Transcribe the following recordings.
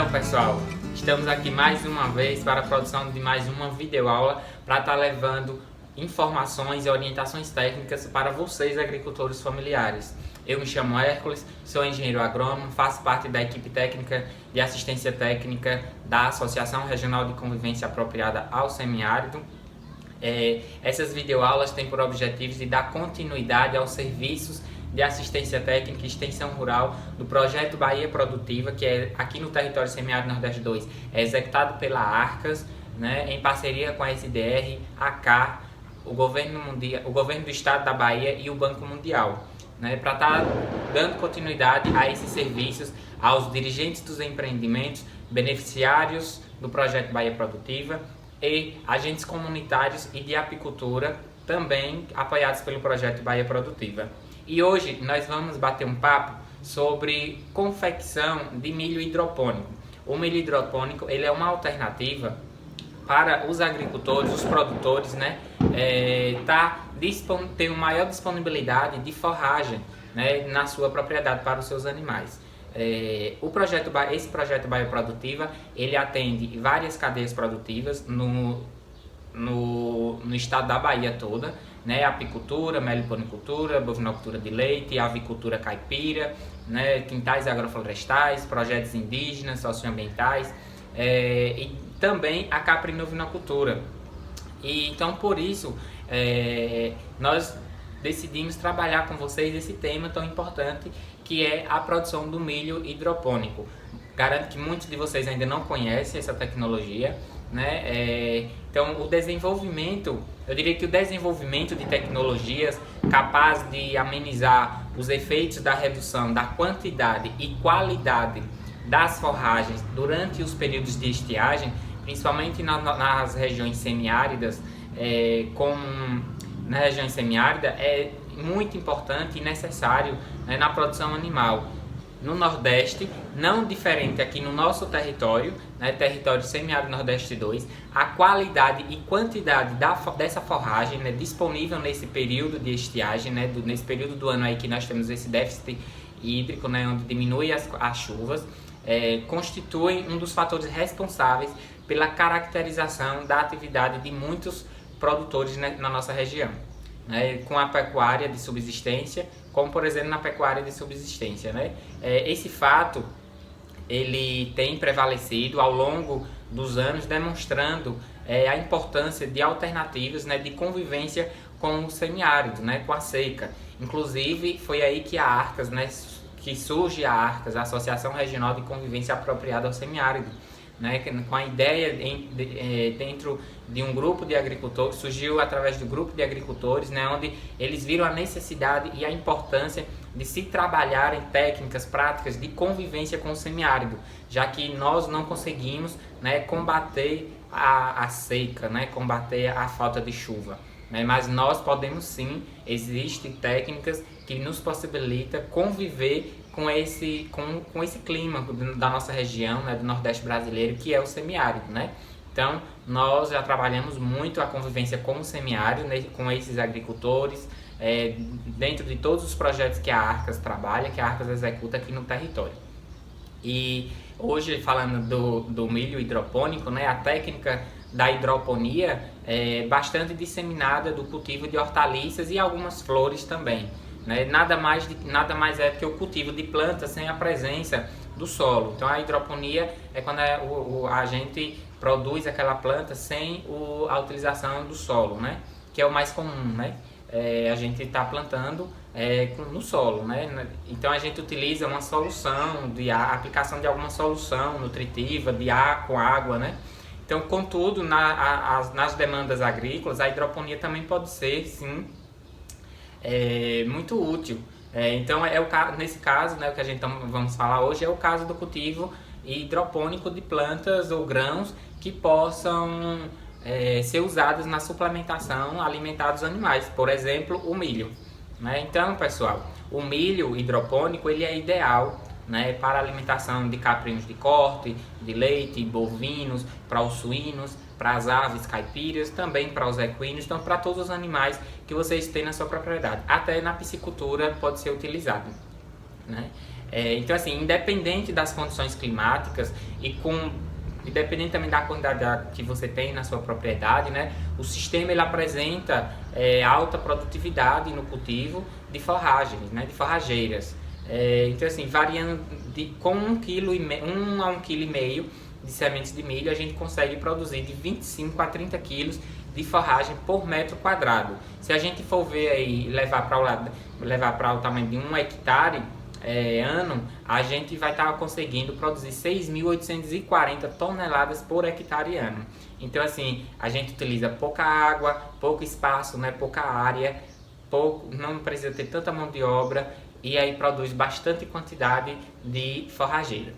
Então, pessoal, estamos aqui mais uma vez para a produção de mais uma videoaula para estar levando informações e orientações técnicas para vocês, agricultores familiares. Eu me chamo Hércules, sou engenheiro agrônomo, faço parte da equipe técnica de assistência técnica da Associação Regional de Convivência Apropriada ao Semiárido. Essas videoaulas têm por objetivos de dar continuidade aos serviços de assistência técnica e extensão rural do projeto Bahia Produtiva, que é aqui no território semiárido Nordeste 2, é executado pela Arcas, né, em parceria com a SDR, a CAR, o governo do Estado da Bahia e o Banco Mundial, né, para estar dando continuidade a esses serviços aos dirigentes dos empreendimentos, beneficiários do projeto Bahia Produtiva e agentes comunitários e de apicultura, também apoiados pelo projeto Bahia Produtiva. E hoje nós vamos bater um papo sobre confecção de milho hidropônico. O milho hidropônico ele é uma alternativa para os agricultores, os produtores, né, ter uma maior disponibilidade de forragem, né, na sua propriedade para os seus animais. Esse projeto Bahia Produtiva ele atende várias cadeias produtivas no estado da Bahia toda, né, apicultura, meliponicultura, bovinocultura de leite, avicultura caipira, né, quintais agroflorestais, projetos indígenas, socioambientais, e também a caprinovinocultura. E então por isso nós decidimos trabalhar com vocês esse tema tão importante que é a produção do milho hidropônico. Garanto que muitos de vocês ainda não conhecem essa tecnologia, né? Então eu diria que o desenvolvimento de tecnologias capazes de amenizar os efeitos da redução da quantidade e qualidade das forragens durante os períodos de estiagem, principalmente nas regiões semiáridas, na região semiárida, é muito importante e necessário, né, na produção animal. No Nordeste, não diferente aqui no nosso território, né, território semiárido Nordeste 2, a qualidade e quantidade dessa forragem, né, disponível nesse período de estiagem, né, nesse período do ano aí que nós temos esse déficit hídrico, né, onde diminui as chuvas, constitui um dos fatores responsáveis pela caracterização da atividade de muitos produtores, né, na nossa região, né, com a pecuária de subsistência, como por exemplo na pecuária de subsistência, né? Esse fato ele tem prevalecido ao longo dos anos, demonstrando a importância de alternativas, né, de convivência com o semiárido, né, com a seca. Inclusive foi aí que a Arcas, né, que surge a Arcas, a Associação Regional de Convivência Apropriada ao Semiárido, né, com a ideia dentro de um grupo de agricultores, surgiu através do grupo de agricultores, né, onde eles viram a necessidade e a importância de se trabalhar em técnicas, práticas de convivência com o semiárido, já que nós não conseguimos, né, combater a seca, né, combater a falta de chuva, né, mas nós podemos sim, existem técnicas que nos possibilitam conviver com esse clima da nossa região, né, do Nordeste brasileiro, que é o semiárido, né? Então, nós já trabalhamos muito a convivência com o semiárido, né, com esses agricultores, dentro de todos os projetos que a Arcas trabalha, que a Arcas executa aqui no território. E hoje, falando do milho hidropônico, né, a técnica da hidroponia é bastante disseminada do cultivo de hortaliças e algumas flores também. Né? Nada mais é que o cultivo de plantas sem a presença do solo. Então a hidroponia é quando a gente produz aquela planta sem a utilização do solo, né? Que é o mais comum, né? A gente está plantando no solo, né? Então a gente utiliza uma solução, a aplicação de alguma solução nutritiva, com água, né? Então, contudo, nas demandas agrícolas, a hidroponia também pode ser, sim, muito útil. Então nesse caso, né, o que a gente vamos falar hoje é o caso do cultivo hidropônico de plantas ou grãos que possam ser usados na suplementação alimentar dos animais, por exemplo o milho, né? Então pessoal, o milho hidropônico ele é ideal, né, para a alimentação de caprinos de corte, de leite, bovinos, para os suínos, para as aves caipiras, também para os equinos, então para todos os animais que vocês têm na sua propriedade. Até na piscicultura pode ser utilizado, né? Então assim, independente das condições climáticas e independente também da quantidade que você tem na sua propriedade, né, o sistema ele apresenta alta produtividade no cultivo de forragens, né, de forrageiras. Então assim, variando com 1 a 1,5 kg de sementes de milho, a gente consegue produzir de 25 a 30 quilos de forragem por metro quadrado. Se a gente for ver aí, levar para o tamanho de 1 hectare ano, a gente vai estar conseguindo produzir 6.840 toneladas por hectare ano. Então assim, a gente utiliza pouca água, pouco espaço, né, pouca área, não precisa ter tanta mão de obra e aí produz bastante quantidade de forrageira.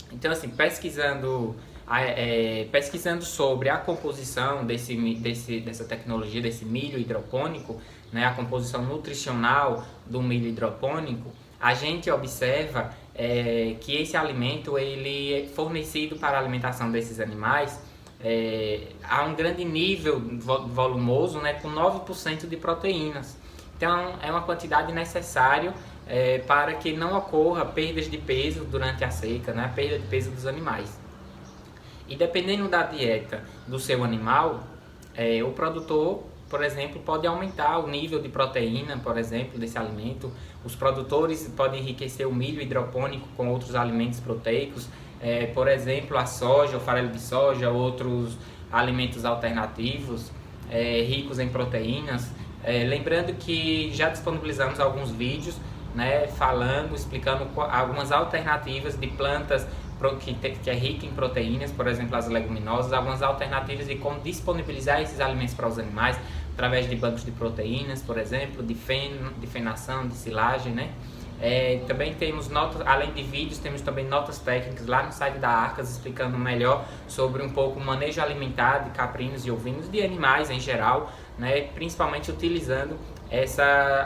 Então assim, pesquisando sobre a composição dessa tecnologia, desse milho hidropônico, né, a composição nutricional do milho hidropônico, a gente observa que esse alimento ele é fornecido para a alimentação desses animais a um grande nível volumoso, né, com 9% de proteínas. Então é uma quantidade necessária para que não ocorra perdas de peso durante a seca, né, a perda de peso dos animais. E dependendo da dieta do seu animal, o produtor, por exemplo, pode aumentar o nível de proteína, por exemplo, desse alimento. Os produtores podem enriquecer o milho hidropônico com outros alimentos proteicos, por exemplo, a soja, o farelo de soja, outros alimentos alternativos ricos em proteínas. Lembrando que já disponibilizamos alguns vídeos, né, explicando algumas alternativas de plantas que é rica em proteínas, por exemplo, as leguminosas, algumas alternativas de como disponibilizar esses alimentos para os animais através de bancos de proteínas, por exemplo, de fenação, de silagem, né? Também temos notas, além de vídeos, temos também notas técnicas lá no site da Arcas explicando melhor sobre um pouco o manejo alimentar de caprinos e ovinos, de animais em geral, né? Principalmente utilizando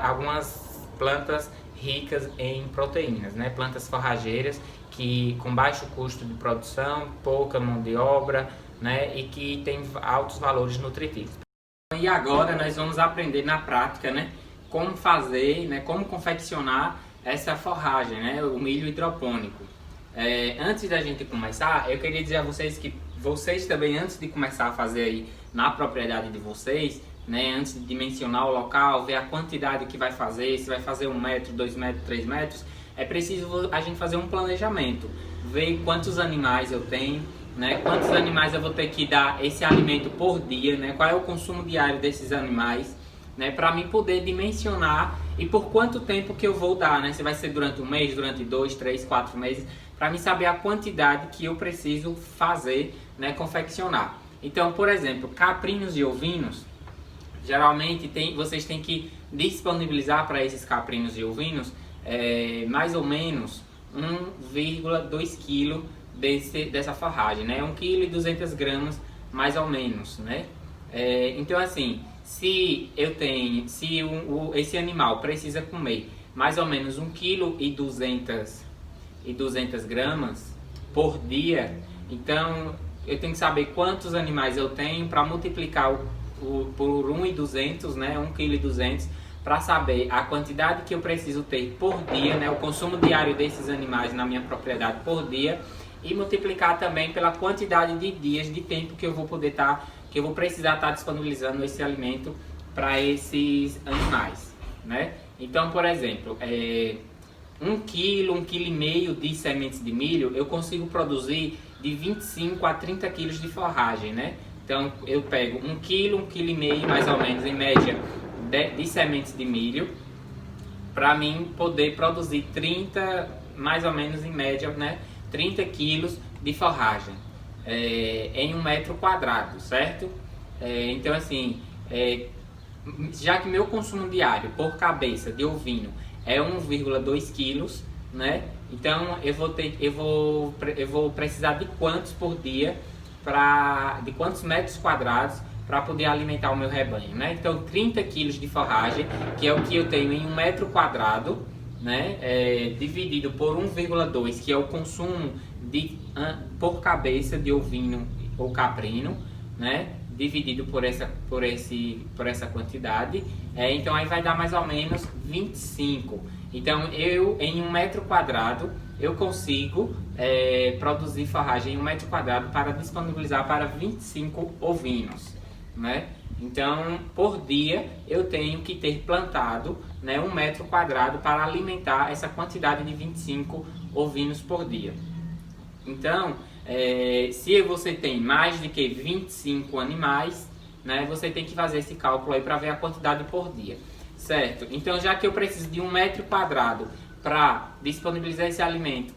algumas plantas ricas em proteínas, né? Plantas forrageiras que com baixo custo de produção, pouca mão de obra, né? E que tem altos valores nutritivos. E agora nós vamos aprender na prática, né, como fazer, né, como confeccionar essa forragem, né, o milho hidropônico. Antes da gente começar, eu queria dizer a vocês que vocês também, antes de começar a fazer aí na propriedade de vocês, né, antes de dimensionar o local, ver a quantidade que vai fazer, se vai fazer 1 metro, 2 metros, 3 metros, é preciso a gente fazer um planejamento, ver quantos animais eu tenho, né, quantos animais eu vou ter que dar esse alimento por dia, né, qual é o consumo diário desses animais, né, para mim poder dimensionar e por quanto tempo que eu vou dar, né, se vai ser durante 1 mês, durante 2, 3, 4 meses, para mim saber a quantidade que eu preciso fazer, né, confeccionar. Então, por exemplo, caprinos e ovinos, geralmente vocês têm que disponibilizar para esses caprinos e ovinos mais ou menos 1,2 kg dessa forragem, né? 1,2 kg mais ou menos, né? Então assim, se esse animal precisa comer mais ou menos 1,2 kg por dia, então eu tenho que saber quantos animais eu tenho para multiplicar por 1,200, né? 1,2 kg, para saber a quantidade que eu preciso ter por dia, né? O consumo diário desses animais na minha propriedade por dia, e multiplicar também pela quantidade de dias de tempo que eu vou precisar estar disponibilizando esse alimento para esses animais, né? Então, por exemplo, 1 kg, 1,5 kg de sementes de milho, eu consigo produzir de 25 a 30 kg de forragem, né? Então, eu pego 1 kg, 1,5 kg mais ou menos, em média, de sementes de milho, para mim poder produzir 30, mais ou menos em média, né? 30 quilos de forragem em 1 metro quadrado, certo? Então assim, já que meu consumo diário por cabeça de ovino é 1,2 quilos, né? Então eu vou precisar de quantos por dia, de quantos metros quadrados para poder alimentar o meu rebanho, né? Então 30 quilos de forragem, que é o que eu tenho em 1 metro quadrado, né, dividido por 1,2, que é o consumo por cabeça de ovino ou caprino, né, dividido por essa quantidade, então aí vai dar mais ou menos 25. Então eu, em 1 m², eu consigo produzir forragem em 1 m² para disponibilizar para 25 ovinos, né? Então, por dia, eu tenho que ter plantado, né, 1 m² para alimentar essa quantidade de 25 ovinos por dia. Então, se você tem mais de que 25 animais, né, você tem que fazer esse cálculo aí para ver a quantidade por dia, certo? Então, já que eu preciso de 1 m² para disponibilizar esse alimento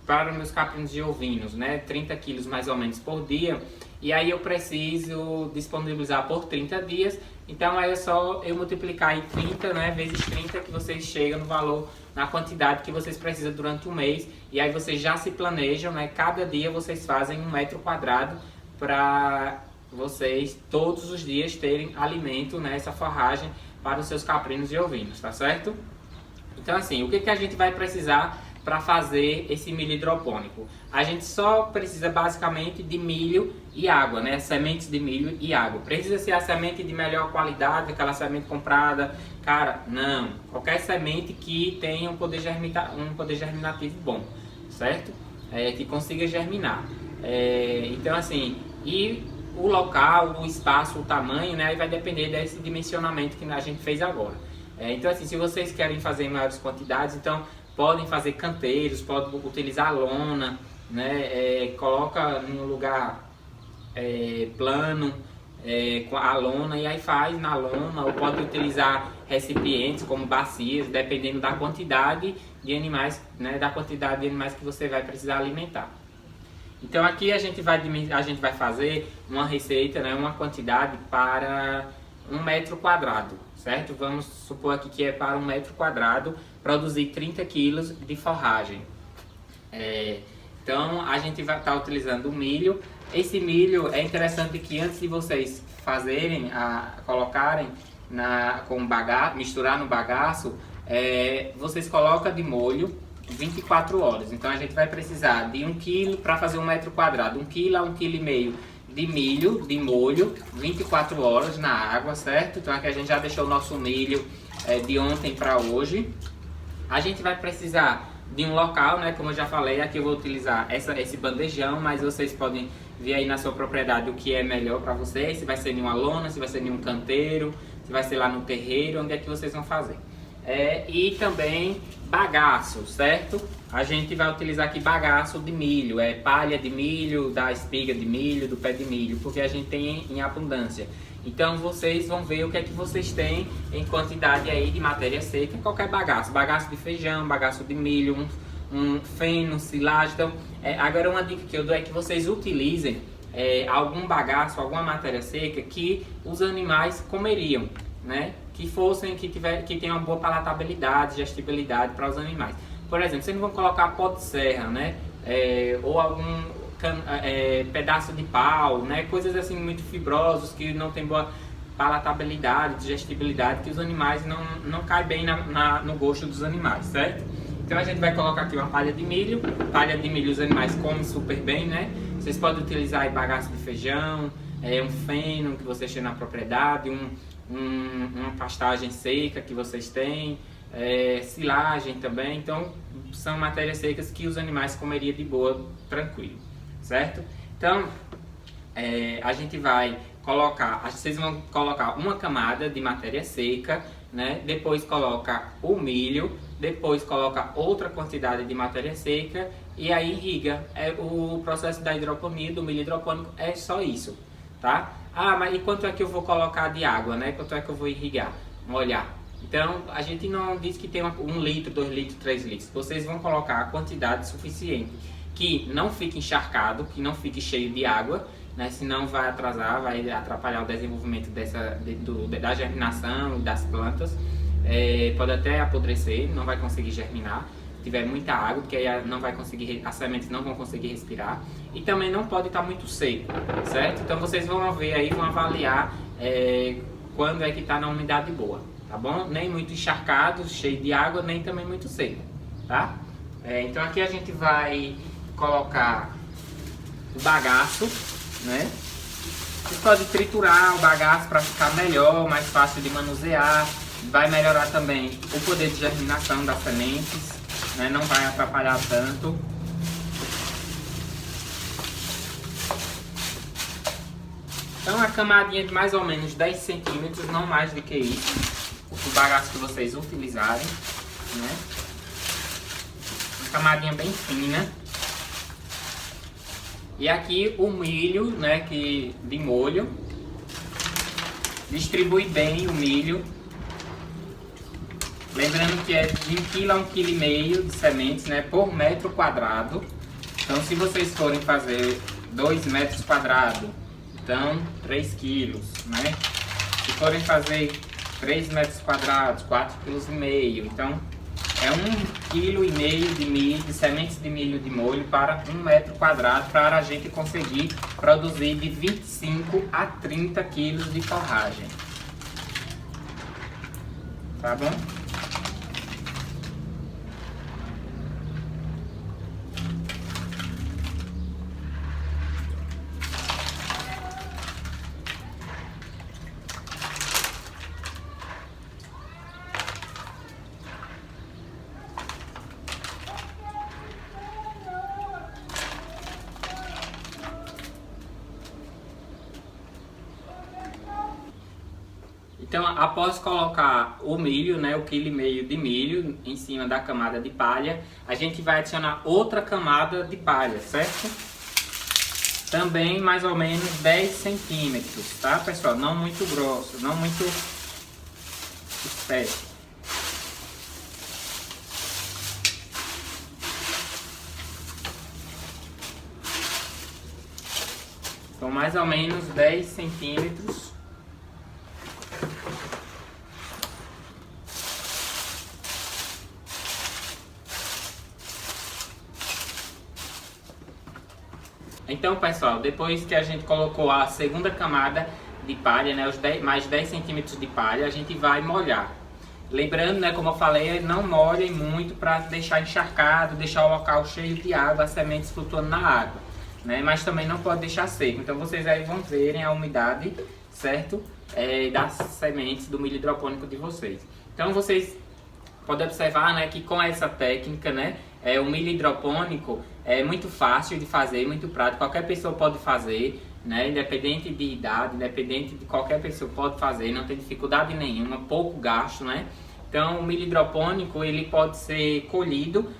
para os meus caprinos de ovinos, né, 30 quilos mais ou menos por dia, e aí eu preciso disponibilizar por 30 dias, então aí é só eu multiplicar aí 30, né, vezes 30, que vocês chegam no valor, na quantidade que vocês precisam durante um mês, e aí vocês já se planejam, né, cada dia vocês fazem 1 m² para vocês todos os dias terem alimento, né, essa forragem para os seus caprinos e ovinos, tá certo? Então assim, o que a gente vai precisar para fazer esse milho hidropônico? A gente só precisa basicamente de milho e água, né? Sementes de milho e água. Precisa ser a semente de melhor qualidade, aquela semente comprada? Cara, não. Qualquer semente que tenha um poder germinativo bom, certo? Que consiga germinar. Então assim, e o local, o espaço, o tamanho, né? Aí vai depender desse dimensionamento que a gente fez agora. Então assim, se vocês querem fazer em maiores quantidades, então podem fazer canteiros, podem utilizar lona, né? Coloca num lugar plano com a lona e aí faz na lona, ou pode utilizar recipientes como bacias, dependendo da quantidade de animais, né? Da quantidade de animais que você vai precisar alimentar. Então aqui a gente vai fazer uma receita, né? Uma quantidade para 1 m², certo? Vamos supor aqui que é para 1 m² produzir 30 quilos de forragem. Então a gente vai estar utilizando o milho. Esse milho é interessante que antes de vocês fazerem, colocarem misturar no bagaço, vocês colocam de molho 24 horas. Então a gente vai precisar de 1 kg para fazer 1 m², 1 kg a 1,5 kg de milho, de molho, 24 horas na água, certo? Então aqui a gente já deixou o nosso milho de ontem para hoje. A gente vai precisar de um local, né? Como eu já falei, aqui eu vou utilizar esse bandejão, mas vocês podem ver aí na sua propriedade o que é melhor para vocês, se vai ser em uma lona, se vai ser em um canteiro, se vai ser lá no terreiro, onde é que vocês vão fazer. E também bagaço, certo? A gente vai utilizar aqui bagaço de milho, palha de milho, da espiga de milho, do pé de milho, porque a gente tem em abundância. Então vocês vão ver o que é que vocês têm em quantidade aí de matéria seca, qualquer bagaço, bagaço de feijão, bagaço de milho, um feno, silagem. Então, agora uma dica que eu dou é que vocês utilizem algum bagaço, alguma matéria seca que os animais comeriam, né? Que tenham uma boa palatabilidade, digestibilidade para os animais. Por exemplo, vocês não vão colocar pó de serra, né? Ou algum pedaço de pau, né? Coisas assim muito fibrosas que não tem boa palatabilidade, digestibilidade, que os animais não caem bem no gosto dos animais, certo? Então a gente vai colocar aqui uma palha de milho os animais comem super bem, né? Vocês podem utilizar aí bagaço de feijão, um feno que vocês têm na propriedade, uma pastagem seca que vocês têm, silagem também. Então são matérias secas que os animais comeriam de boa, tranquilo, certo? Então a gente vai colocar, vocês vão colocar uma camada de matéria seca, né? Depois coloca o milho, depois coloca outra quantidade de matéria seca e aí irriga. O processo da hidroponia, do milho hidropônico, é só isso, tá? Mas e quanto é que eu vou colocar de água, né? Quanto é que eu vou irrigar, molhar? Então a gente não diz que tem 1 litro, 2 litros, 3 litros. Vocês vão colocar a quantidade suficiente, que não fique encharcado, que não fique cheio de água, né? Senão vai atrasar, vai atrapalhar o desenvolvimento da germinação e das plantas. Pode até apodrecer, não vai conseguir germinar se tiver muita água, porque aí não vai conseguir, as sementes não vão conseguir respirar. E também não pode estar muito seco, certo? Então vocês vão ver aí, vão avaliar quando é que está na umidade boa, tá bom? Nem muito encharcado, cheio de água, nem também muito seco, tá? Então aqui a gente vai colocar o bagaço, né? Você pode triturar o bagaço para ficar melhor, mais fácil de manusear. Vai melhorar também o poder de germinação das sementes, né? Não vai atrapalhar tanto. Então a camadinha de mais ou menos 10 centímetros, não mais do que isso, o bagaço que vocês utilizarem, né? Uma camadinha bem fina. E aqui o milho, né, de molho. Distribui bem o milho. Lembrando que é de 1 kg a 1,5 kg de sementes, né, por metro quadrado. Então se vocês forem fazer 2 metros quadrados, então 3 quilos, né? Se forem fazer 3 metros quadrados, 4,5 kg, então é 1,5 kg de milho, de sementes de milho de molho para 1 metro quadrado, para a gente conseguir produzir de 25 a 30 quilos de forragem. Tá bom? Então, após colocar o milho, né, 1,5 kg de milho em cima da camada de palha, a gente vai adicionar outra camada de palha, certo? Também mais ou menos 10 centímetros, tá, pessoal? Não muito grosso, não muito espesso. Então, mais ou menos 10 centímetros. Então, pessoal, depois que a gente colocou a segunda camada de palha, né, mais 10 centímetros de palha, a gente vai molhar. Lembrando, né, como eu falei, não molhem muito para deixar encharcado, deixar o local cheio de água, as sementes flutuando na água, né, mas também não pode deixar seco. Então vocês aí vão verem a umidade, certo, das sementes do milho hidropônico de vocês. Então vocês podem observar, né, que com essa técnica, né, o milho hidropônico é muito fácil de fazer, muito prático, qualquer pessoa pode fazer, né, independente de idade, independente de qualquer pessoa pode fazer, não tem dificuldade nenhuma, pouco gasto, né. Então o milho hidropônico ele pode ser colhido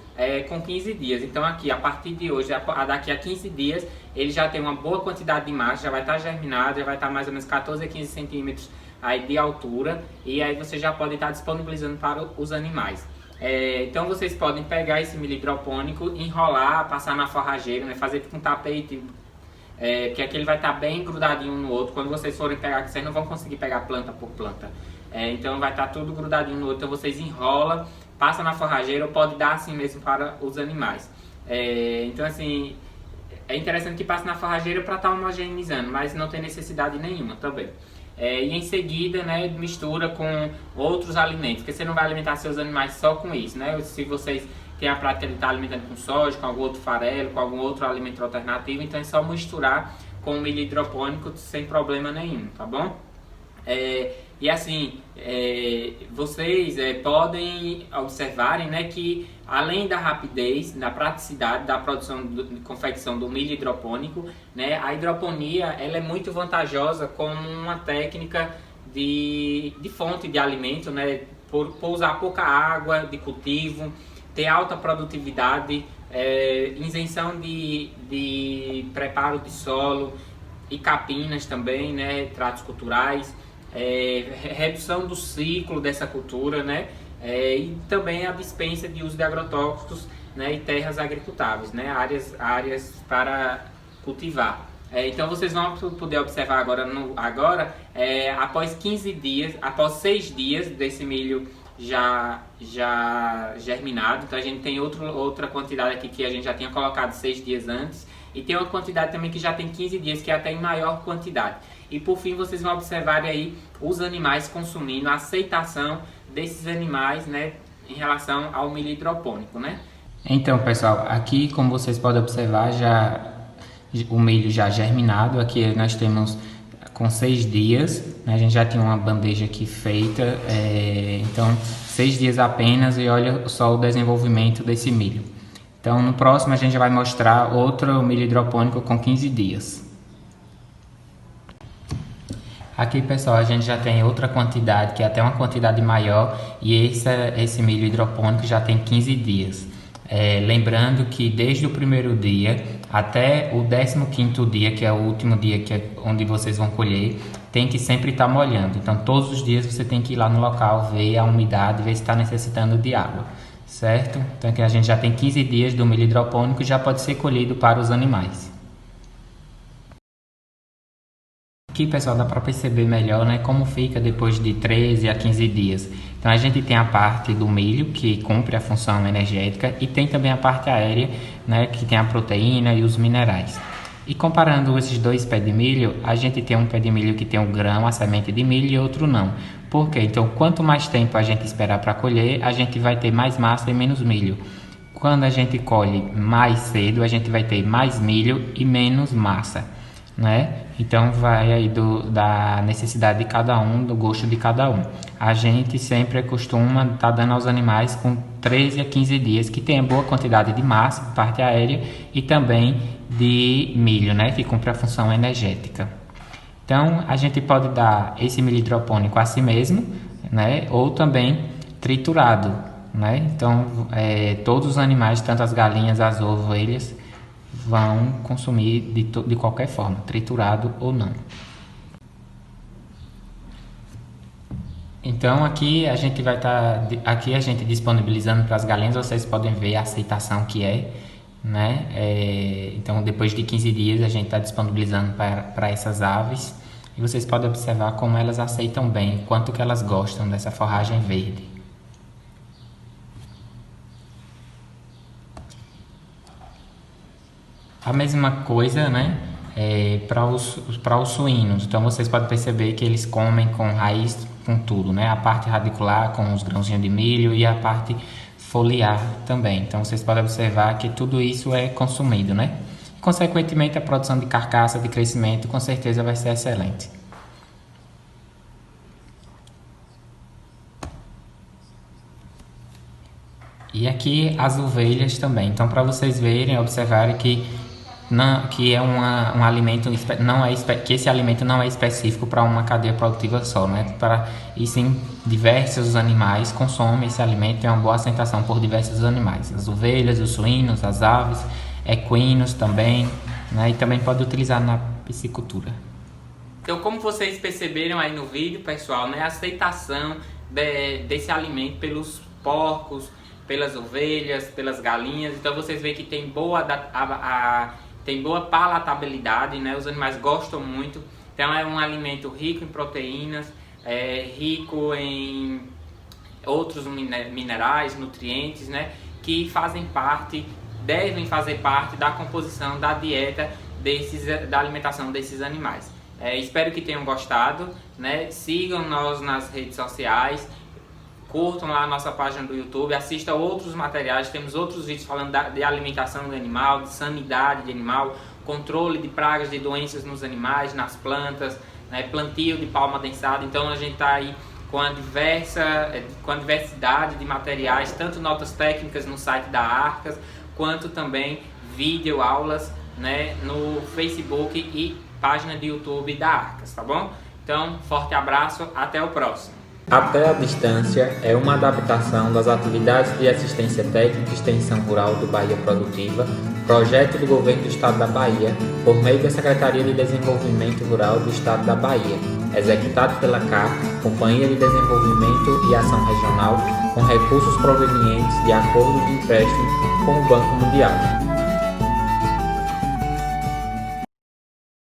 com 15 dias. Então aqui, a partir de hoje, daqui a 15 dias, ele já tem uma boa quantidade de massa, já vai estar germinado, já vai estar mais ou menos 14 a 15 centímetros aí de altura, e aí você já pode estar disponibilizando para os animais. Então vocês podem pegar esse milho hidropônico, enrolar, passar na forrageira, né, fazer com um tapete, porque aqui ele vai estar bem grudadinho um no outro. Quando vocês forem pegar, que vocês não vão conseguir pegar planta por planta, então vai estar tudo grudadinho no outro. Então vocês enrolam, passa na forrageira, ou pode dar assim mesmo para os animais. Então assim, é interessante que passe na forrageira para estar homogeneizando, mas não tem necessidade nenhuma também. E em seguida, né, mistura com outros alimentos, porque você não vai alimentar seus animais só com isso, né? Se vocês têm a prática de estar alimentando com soja, com algum outro farelo, com algum outro alimento alternativo, então é só misturar com o milho hidropônico sem problema nenhum, tá bom? E assim, vocês podem observarem, né, que além da rapidez, da praticidade da produção de confecção do milho hidropônico, né, a hidroponia ela é muito vantajosa como uma técnica de fonte de alimento, né, por usar pouca água de cultivo, ter alta produtividade, isenção de preparo de solo e capinas também, né, tratos culturais. Redução do ciclo dessa cultura, né? E também a dispensa de uso de agrotóxicos, né? E terras agricultáveis, né? Áreas para cultivar. Então vocês vão poder observar agora, após 15 dias, após 6 dias desse milho já germinado. Então a gente tem outra quantidade aqui que a gente já tinha colocado 6 dias antes, e tem uma quantidade também que já tem 15 dias, que é até em maior quantidade. E por fim vocês vão observar aí os animais consumindo, a aceitação desses animais, né, em relação ao milho hidropônico, né? Então, pessoal, aqui como vocês podem observar, o milho já germinado. Aqui nós temos com 6 dias, né? A gente já tinha uma bandeja aqui feita, então 6 dias apenas, e olha só o desenvolvimento desse milho. Então no próximo a gente já vai mostrar outro milho hidropônico com 15 dias. Aqui, pessoal, a gente já tem outra quantidade, que é até uma quantidade maior, e esse milho hidropônico já tem 15 dias. Lembrando que desde o primeiro dia até o 15º dia, que é o último dia onde vocês vão colher, tem que sempre estar molhando. Então todos os dias você tem que ir lá no local, ver a umidade, ver se está necessitando de água, certo? Então aqui a gente já tem 15 dias do milho hidropônico e já pode ser colhido para os animais. Aqui, pessoal, dá para perceber melhor, né, como fica depois de 13 a 15 dias. Então a gente tem a parte do milho, que cumpre a função energética, e tem também a parte aérea, né, que tem a proteína e os minerais. E comparando esses dois pés de milho, a gente tem um pé de milho que tem o grão, a semente de milho, e outro não. Por quê? Então quanto mais tempo a gente esperar para colher, a gente vai ter mais massa e menos milho. Quando a gente colhe mais cedo, a gente vai ter mais milho e menos massa, né? Então vai aí da necessidade de cada um, do gosto de cada um. A gente sempre costuma estar dando aos animais com 13 a 15 dias, que tem boa quantidade de massa, parte aérea, e também de milho, né, que cumpre a função energética. Então a gente pode dar esse milho hidropônico a si mesmo, né, ou também triturado, né? Então todos os animais, tanto as galinhas, as ovelhas, vão consumir de qualquer forma, triturado ou não. Então aqui a gente vai estar disponibilizando para as galinhas. Vocês podem ver a aceitação que né? Então depois de 15 dias a gente está disponibilizando para essas aves, e vocês podem observar como elas aceitam bem, quanto que elas gostam dessa forragem verde. A mesma coisa, né, para os suínos. Então vocês podem perceber que eles comem com raiz, com tudo, né? A parte radicular com os grãozinhos de milho e a parte foliar também. Então vocês podem observar que tudo isso é consumido, né? Consequentemente, a produção de carcaça, de crescimento, com certeza vai ser excelente. E aqui as ovelhas também. Então para vocês verem, observarem que é um alimento, que esse alimento não é específico para uma cadeia produtiva só, né? E sim, diversos animais consomem esse alimento, tem uma boa aceitação por diversos animais, as ovelhas, os suínos, as aves, equinos também, né? E também pode utilizar na piscicultura. Então, como vocês perceberam aí no vídeo, pessoal, né, a aceitação desse alimento pelos porcos, pelas ovelhas, pelas galinhas. Então vocês veem que tem boa palatabilidade, né? Os animais gostam muito. Então é um alimento rico em proteínas, rico em outros minerais, nutrientes, né? Que devem fazer parte da composição da dieta da alimentação desses animais. Espero que tenham gostado, né? Sigam nós nas redes sociais, curtam lá a nossa página do YouTube, assistam outros materiais, temos outros vídeos falando de alimentação do animal, de sanidade de animal, controle de pragas, de doenças nos animais, nas plantas, né, plantio de palma adensada. Então a gente está aí com a diversidade de materiais, tanto notas técnicas no site da Arcas, quanto também vídeo aulas, né, no Facebook e página de YouTube da Arcas, tá bom? Então, forte abraço, até o próximo. Até a Distância é uma adaptação das atividades de assistência técnica e extensão rural do Bahia Produtiva, projeto do Governo do Estado da Bahia, por meio da Secretaria de Desenvolvimento Rural do Estado da Bahia, executado pela CAR, Companhia de Desenvolvimento e Ação Regional, com recursos provenientes de acordo de empréstimo com o Banco Mundial.